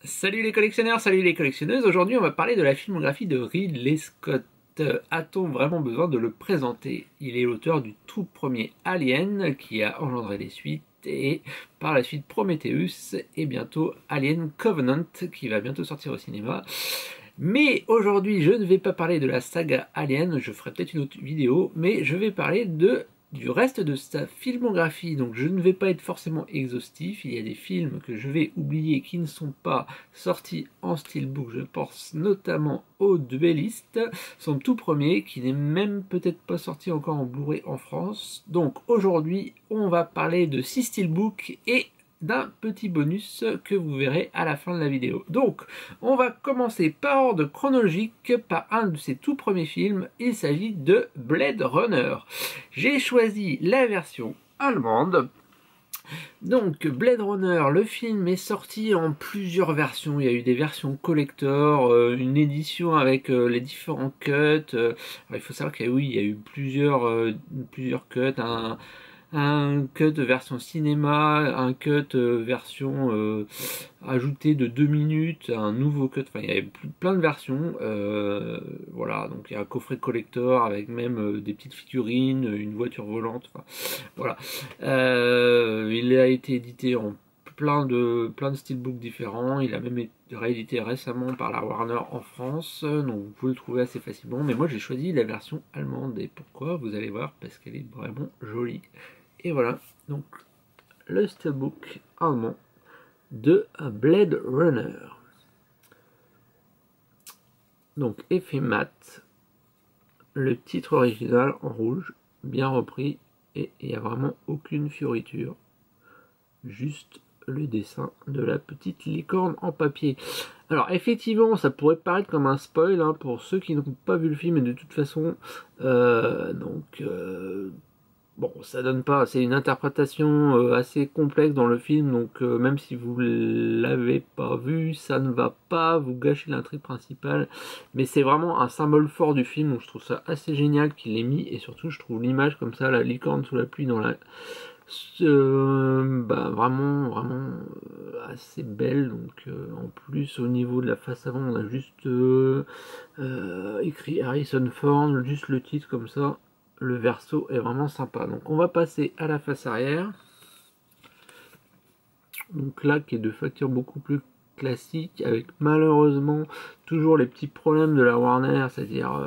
Salut les collectionneurs, salut les collectionneuses. Aujourd'hui, on va parler de la filmographie de Ridley Scott. A-t-on vraiment besoin de le présenter? Il est l'auteur du tout premier Alien qui a engendré les suites et par la suite Prometheus et bientôt Alien Covenant qui va bientôt sortir au cinéma. Mais aujourd'hui, je ne vais pas parler de la saga Alien, je ferai peut-être une autre vidéo, mais je vais parler du reste de sa filmographie. Donc je ne vais pas être forcément exhaustif, il y a des films que je vais oublier qui ne sont pas sortis en steelbook, je pense notamment au Duelist, son tout premier, qui n'est même peut-être pas sorti encore en Blu-ray en France. Donc aujourd'hui, on va parler de 6 steelbooks et d'un petit bonus que vous verrez à la fin de la vidéo. Donc, on va commencer par ordre chronologique par un de ses tout premiers films. Il s'agit de Blade Runner. J'ai choisi la version allemande. Donc, Blade Runner, le film est sorti en plusieurs versions. Il y a eu des versions collector, une édition avec les différents cuts. Il faut savoir qu'il y a eu plusieurs cuts, un cut version cinéma, un cut version ajoutée de 2 minutes, un nouveau cut, enfin il y avait plein de versions, voilà, donc il y a un coffret collector avec même des petites figurines, une voiture volante, enfin voilà. Il a été édité en plein de steelbooks différents, il a même été réédité récemment par la Warner en France, donc vous pouvez le trouver assez facilement, mais moi j'ai choisi la version allemande, et pourquoi? Vous allez voir, parce qu'elle est vraiment jolie. Et voilà, donc le steelbook allemand de Blade Runner. Donc effet mat, le titre original en rouge, bien repris, et il n'y a vraiment aucune fioriture, juste le dessin de la petite licorne en papier. Alors effectivement, ça pourrait paraître comme un spoil hein, pour ceux qui n'ont pas vu le film, et de toute façon, bon, ça donne pas, c'est une interprétation assez complexe dans le film, donc même si vous l'avez pas vu, ça ne va pas vous gâcher l'intrigue principale, mais c'est vraiment un symbole fort du film, donc je trouve ça assez génial qu'il l'ait mis, et surtout je trouve l'image comme ça, la licorne sous la pluie dans la... vraiment assez belle, donc en plus au niveau de la face avant on a juste écrit Harrison Ford, juste le titre comme ça. Le verso est vraiment sympa. Donc on va passer à la face arrière. Donc là qui est de facture beaucoup plus classique, avec malheureusement toujours les petits problèmes de la Warner, c'est-à-dire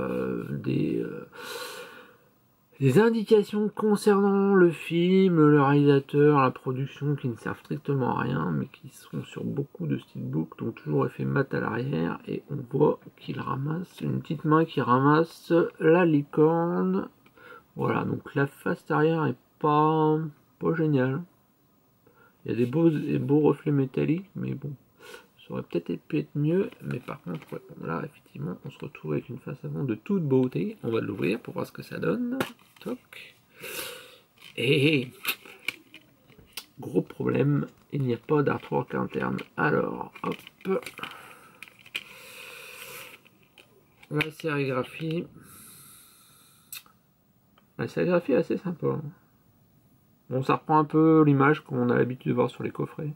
des indications concernant le film, le réalisateur, la production qui ne servent strictement à rien, mais qui sont sur beaucoup de steelbooks, donc toujours effet mat à l'arrière, et on voit qu'il ramasse une petite main qui ramasse la licorne. Voilà, donc la face arrière est pas géniale. Il y a des beaux reflets métalliques, mais bon, ça aurait peut-être pu être mieux. Mais par contre, ouais, là, effectivement, on se retrouve avec une face avant de toute beauté. On va l'ouvrir pour voir ce que ça donne. Toc. Et gros problème, il n'y a pas d'artwork interne. Alors, hop. La sérigraphie. La sérigraphie est assez sympa. Bon, ça reprend un peu l'image qu'on a l'habitude de voir sur les coffrets,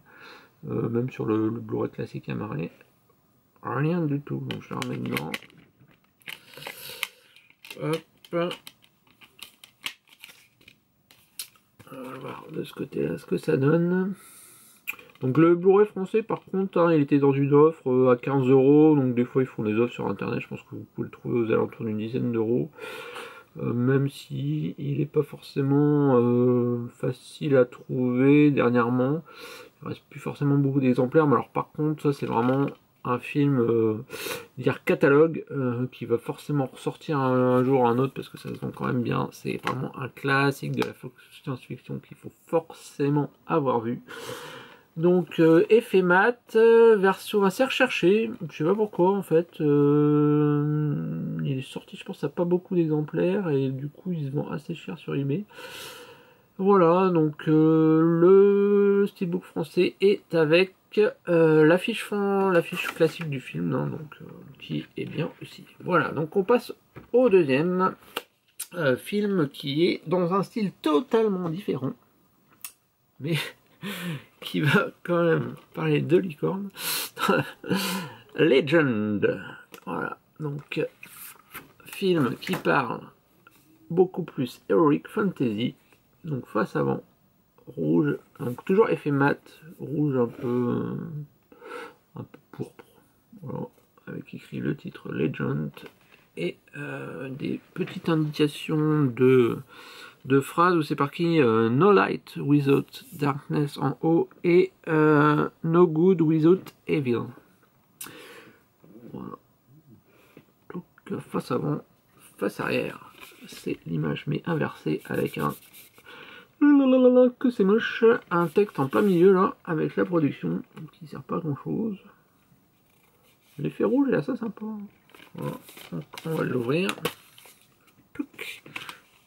même sur le Blu-ray classique amarré. Rien du tout, donc je le remets dedans. Hop. On va voir de ce côté-là ce que ça donne. Donc le Blu-ray français, par contre, hein, il était dans une offre à 15 €, donc des fois ils font des offres sur internet, je pense que vous pouvez le trouver aux alentours d'une dizaine d'euros. Même si il n'est pas forcément facile à trouver dernièrement, il reste plus forcément beaucoup d'exemplaires, mais alors par contre ça c'est vraiment un film dire catalogue qui va forcément ressortir un jour ou un autre parce que ça se vend quand même bien. C'est vraiment un classique de la science-fiction qu'il faut forcément avoir vu. Donc effet mat, version assez recherchée, je sais pas pourquoi en fait, il est sorti je pense à pas beaucoup d'exemplaires et du coup il se vend assez cher sur eBay. Voilà, donc le steelbook français est avec l'affiche classique du film, hein, donc, qui est bien aussi. Voilà, donc on passe au deuxième film qui est dans un style totalement différent, mais qui va quand même parler de licorne. Legend. Voilà, donc film qui parle beaucoup plus heroic fantasy. Donc face avant, rouge, donc toujours effet mat, rouge un peu pourpre. Voilà, avec écrit le titre Legend et des petites indications de phrases où c'est marqué No light without darkness en haut et No good without evil. Voilà. Donc face avant, face arrière, c'est l'image mais inversée avec un que c'est moche, un texte en plein milieu là avec la production qui sert pas à grand chose. L'effet rouge est assez sympa. Voilà. Donc on va l'ouvrir.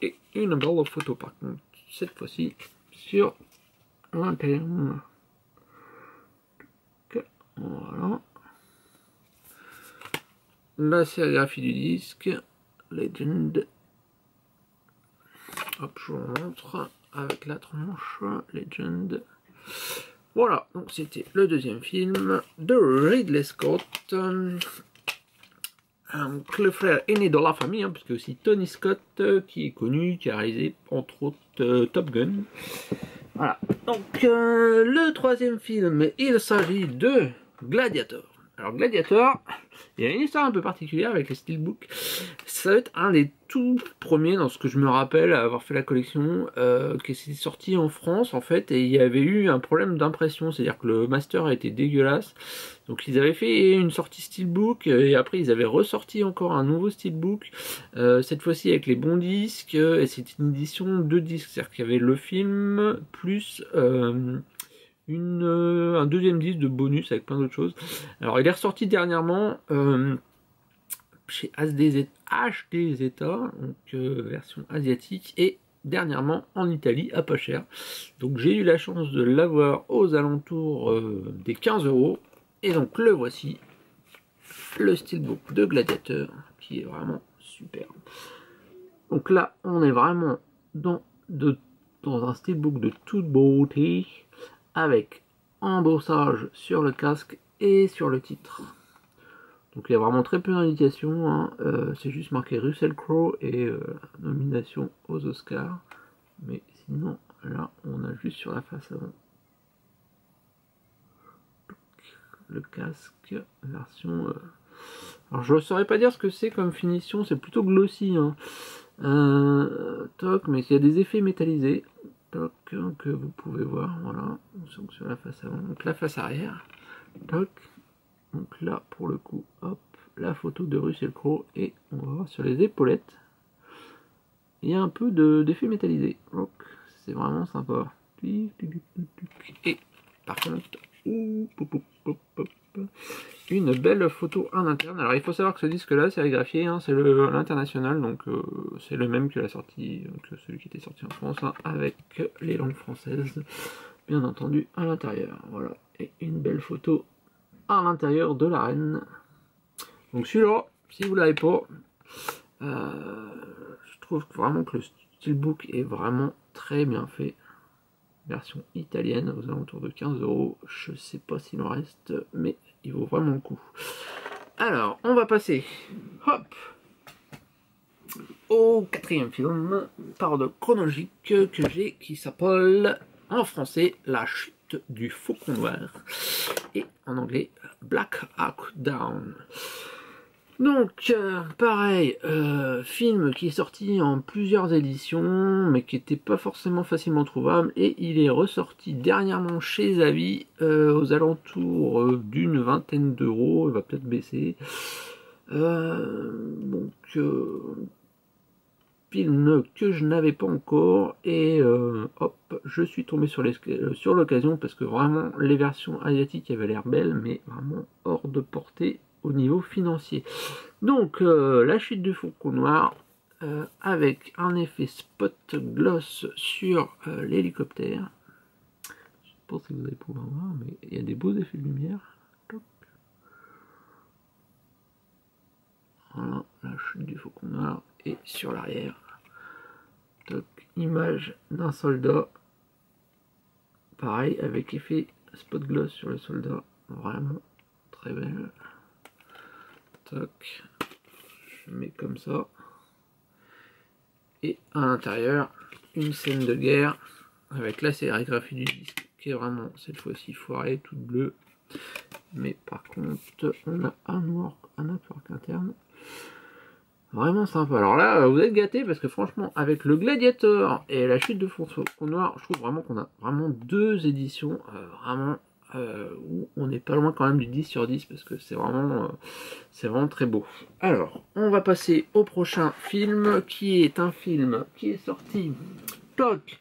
Et une belle photo par contre, cette fois-ci sur l'intérieur. Voilà. La sérigraphie du disque, Legend. Hop, je vous montre avec la tranche, Legend. Voilà, donc c'était le deuxième film de Ridley Scott. Le frère aîné de la famille, hein, parce que aussi Tony Scott, qui est connu, qui a réalisé entre autres Top Gun. Voilà, donc le troisième film, il s'agit de Gladiator. Alors Gladiator, il y a une histoire un peu particulière avec les steelbooks. Ça va être un des tout premiers dans ce que je me rappelle avoir fait la collection, qui s'est sorti en France en fait, et il y avait eu un problème d'impression, c'est-à-dire que le master était dégueulasse. Donc ils avaient fait une sortie steelbook et après ils avaient ressorti encore un nouveau steelbook, cette fois-ci avec les bons disques, et c'était une édition de disques, c'est-à-dire qu'il y avait le film plus un deuxième disque de bonus avec plein d'autres choses. Alors il est ressorti dernièrement chez HD Zeta, donc version asiatique, et dernièrement en Italie à pas cher. Donc j'ai eu la chance de l'avoir aux alentours des 15 €. Et donc le voici, le steelbook de Gladiator, qui est vraiment super. Donc là, on est vraiment dans un steelbook de toute beauté, avec embossage sur le casque et sur le titre. Donc il y a vraiment très peu d'indications, hein. C'est juste marqué Russell Crowe et nomination aux Oscars. Mais sinon, là, on a juste sur la face avant le casque, version... Alors je ne saurais pas dire ce que c'est comme finition, c'est plutôt glossy, hein. Toc, mais il y a des effets métallisés, toc, que vous pouvez voir, voilà, donc sur la face avant, donc la face arrière, toc, donc là pour le coup, hop, la photo de Russell Crowe, et on va voir sur les épaulettes, il y a un peu d'effet métallisé, donc c'est vraiment sympa. Et par contre, une belle photo en interne. Alors il faut savoir que ce disque là sérigraphié, hein, c'est l'international, donc c'est le même que la sortie, que celui qui était sorti en France, hein, avec les langues françaises bien entendu à l'intérieur. Voilà, et une belle photo à l'intérieur de l'arène. Donc celui-là, si vous l'avez pas, je trouve vraiment que le steelbook est vraiment très bien fait. Version italienne aux alentours de 15 €. Je sais pas s'il en reste, mais il vaut vraiment le coup. Alors, on va passer, hop, au quatrième film par ordre chronologique que j'ai, qui s'appelle en français La chute du faucon noir et en anglais Black Hawk Down. Donc pareil, film qui est sorti en plusieurs éditions mais qui n'était pas forcément facilement trouvable, et il est ressorti dernièrement chez Avis aux alentours d'une vingtaine d'euros, il va peut-être baisser. Donc film que je n'avais pas encore, et hop, je suis tombé sur l'occasion parce que vraiment les versions asiatiques avaient l'air belles mais vraiment hors de portée au niveau financier. Donc la chute du faucon noir, avec un effet spot gloss sur l'hélicoptère. Je sais pas si vous allez pouvoir voir, mais il y a des beaux effets de lumière. Voilà, la chute du faucon noir, et sur l'arrière, image d'un soldat pareil, avec effet spot gloss sur le soldat, vraiment très belle. Toc, je mets comme ça. Et à l'intérieur, une scène de guerre avec la sérigraphie du disque qui est vraiment cette fois-ci foirée, toute bleue. Mais par contre, on a un artwork interne vraiment sympa. Alors là, vous êtes gâtés parce que franchement, avec le Gladiator et la chute de Faucon Noir, je trouve vraiment qu'on a vraiment deux éditions vraiment où on n'est pas loin quand même du 10 sur 10 parce que c'est vraiment très beau. Alors, on va passer au prochain film qui est un film qui est sorti toc,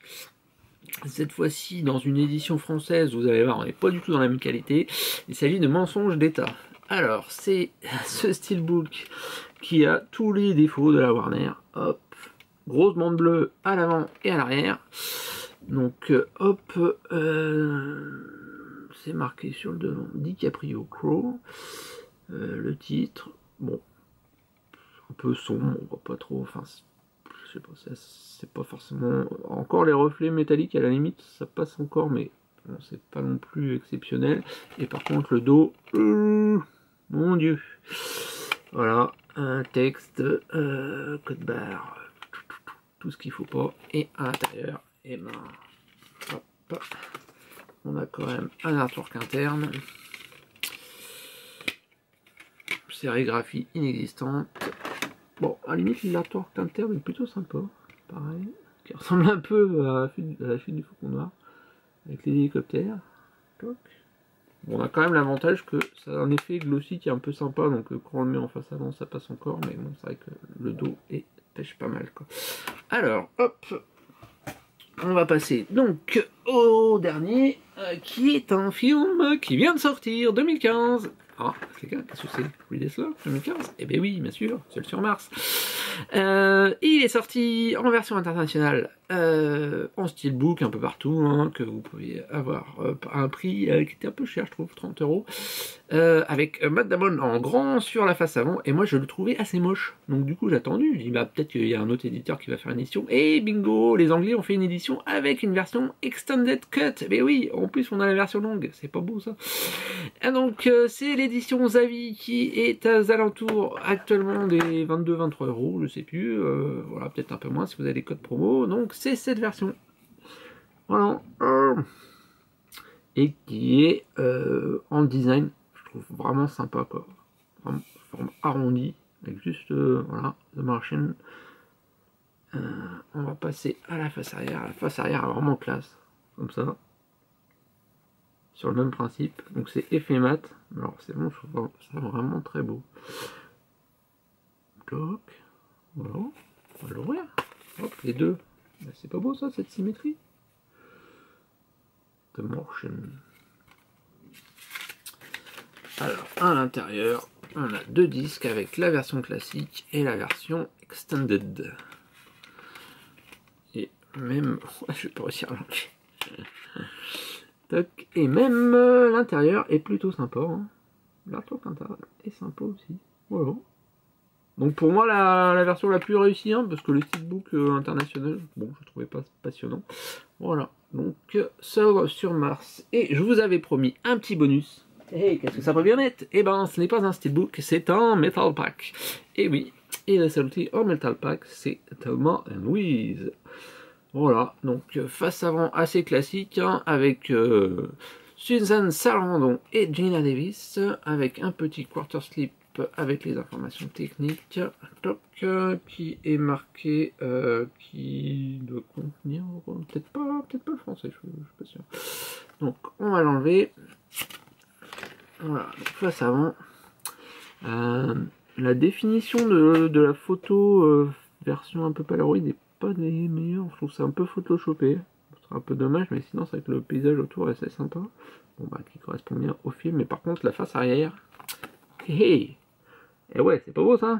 cette fois-ci dans une édition française. Vous allez voir, on n'est pas du tout dans la même qualité. Il s'agit de Mensonges d'État. Alors, c'est ce steelbook qui a tous les défauts de la Warner. Hop, grosse bande bleue à l'avant et à l'arrière. Donc, hop, c'est marqué sur le devant DiCaprio Crow. Le titre, bon, un peu sombre, on voit pas trop, enfin, je sais pas, c'est pas forcément... Encore les reflets métalliques, à la limite, ça passe encore, mais bon, c'est pas non plus exceptionnel. Et par contre, le dos, mon Dieu. Voilà, un texte, code barre, tout ce qu'il faut pas. Et à l'intérieur, et ben, hop, on a quand même un artwork interne. Sérigraphie inexistante. Bon, à la limite, l'artwork interne est plutôt sympa. Pareil, qui ressemble un peu à la chute du Faucon Noir. Avec les hélicoptères. Toc. Bon, on a quand même l'avantage que ça a un effet glossy qui est un peu sympa. Donc quand on le met en face avant, ça passe encore. Mais bon, c'est vrai que le dos pêche pas mal, quoi. Alors, hop. On va passer donc au dernier, qui est un film qui vient de sortir, 2015. Ah, qu'est-ce que c'est? Ridley Scott 2015? Eh bien oui, bien sûr, Seul sur Mars. Il est sorti en version internationale, en steelbook un peu partout, hein, que vous pouvez avoir à un prix qui était un peu cher, je trouve, 30 €, avec Matt Damon en grand sur la face avant, et moi je le trouvais assez moche. Donc du coup j'ai attendu, je dis bah peut-être qu'il y a un autre éditeur qui va faire une édition, et bingo, les Anglais ont fait une édition avec une version Extended Cut. Mais oui, en plus on a la version longue, c'est pas beau ça. Et donc c'est l'édition Zavi qui est aux alentours actuellement des 22-23 €, je sais plus, voilà, peut-être un peu moins si vous avez des codes promo. Donc c'est cette version, voilà, et qui est en design, je trouve vraiment sympa, quoi, vraiment, forme arrondie avec juste voilà, The Martian. On va passer à la face arrière. La face arrière est vraiment classe, comme ça, sur le même principe. Donc c'est effet mat. Alors c'est bon, je trouve ça vraiment très beau. Toc, voilà, on va l'ouvrir. Hop, les deux. Ben, c'est pas beau ça, cette symétrie. The Martian. Alors à l'intérieur, on a deux disques avec la version classique et la version extended. Et même, je vais pas réussir à l'enlever. Toc. Et même l'intérieur est plutôt sympa, hein. L'artwork intérieur est sympa aussi. Voilà. Donc pour moi la version la plus réussie, hein, parce que le steelbook international, bon, je trouvais pas passionnant. Voilà. Donc Seul sur Mars. Et je vous avais promis un petit bonus. Hey, qu'est-ce que ça peut bien être? Eh ben, ce n'est pas un steelbook, c'est un metal pack. Et oui, et la sortie en metal pack, c'est Thelma and Louise. Voilà, donc face avant assez classique, hein, avec Susan Sarandon et Gina Davis, avec un petit quarter slip avec les informations techniques, toc, qui est marqué, qui doit contenir, peut-être pas le français, je suis pas sûr. Donc on va l'enlever. Voilà, donc face avant. La définition de la photo version un peu Polaroid n'est pas des meilleures, je trouve ça un peu photoshopé, c'est un peu dommage, mais sinon c'est vrai que le paysage autour est assez sympa, bon bah qui correspond bien au film. Mais par contre la face arrière, hey, et ouais, c'est pas beau ça,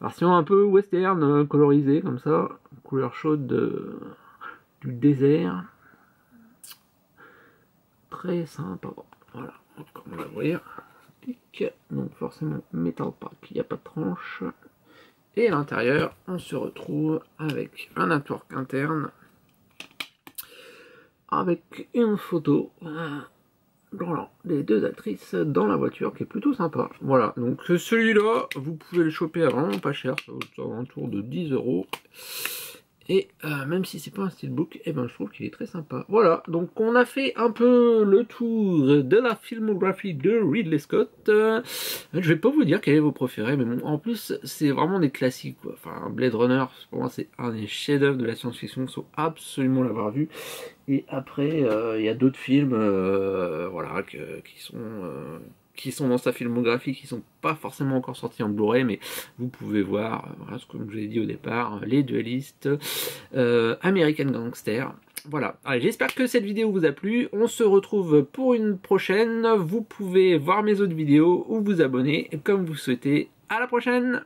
version un peu western, colorisée comme ça, couleur chaude du désert, très sympa. Voilà, comme on va voir, donc forcément metal pack, il n'y a pas de tranche. Et à l'intérieur, on se retrouve avec un artwork interne avec une photo voilà, des deux actrices dans la voiture qui est plutôt sympa. Voilà, donc celui-là, vous pouvez le choper à vraiment pas cher, ça vaut autour de 10 €. Et même si c'est pas un steelbook, eh ben, je trouve qu'il est très sympa. Voilà, donc on a fait un peu le tour de la filmographie de Ridley Scott. Je vais pas vous dire quel est vos préférés, mais bon, en plus, c'est vraiment des classiques, quoi. Enfin, Blade Runner, pour moi, c'est un des chefs-d'œuvre de la science-fiction, il faut absolument l'avoir vu. Et après, il y a d'autres films voilà, qui sont dans sa filmographie, qui sont pas forcément encore sortis en Blu-ray, mais vous pouvez voir, voilà, comme je l'ai dit au départ, Les Duelistes, American Gangster. Voilà, allez, j'espère que cette vidéo vous a plu, on se retrouve pour une prochaine, vous pouvez voir mes autres vidéos ou vous abonner comme vous souhaitez, à la prochaine!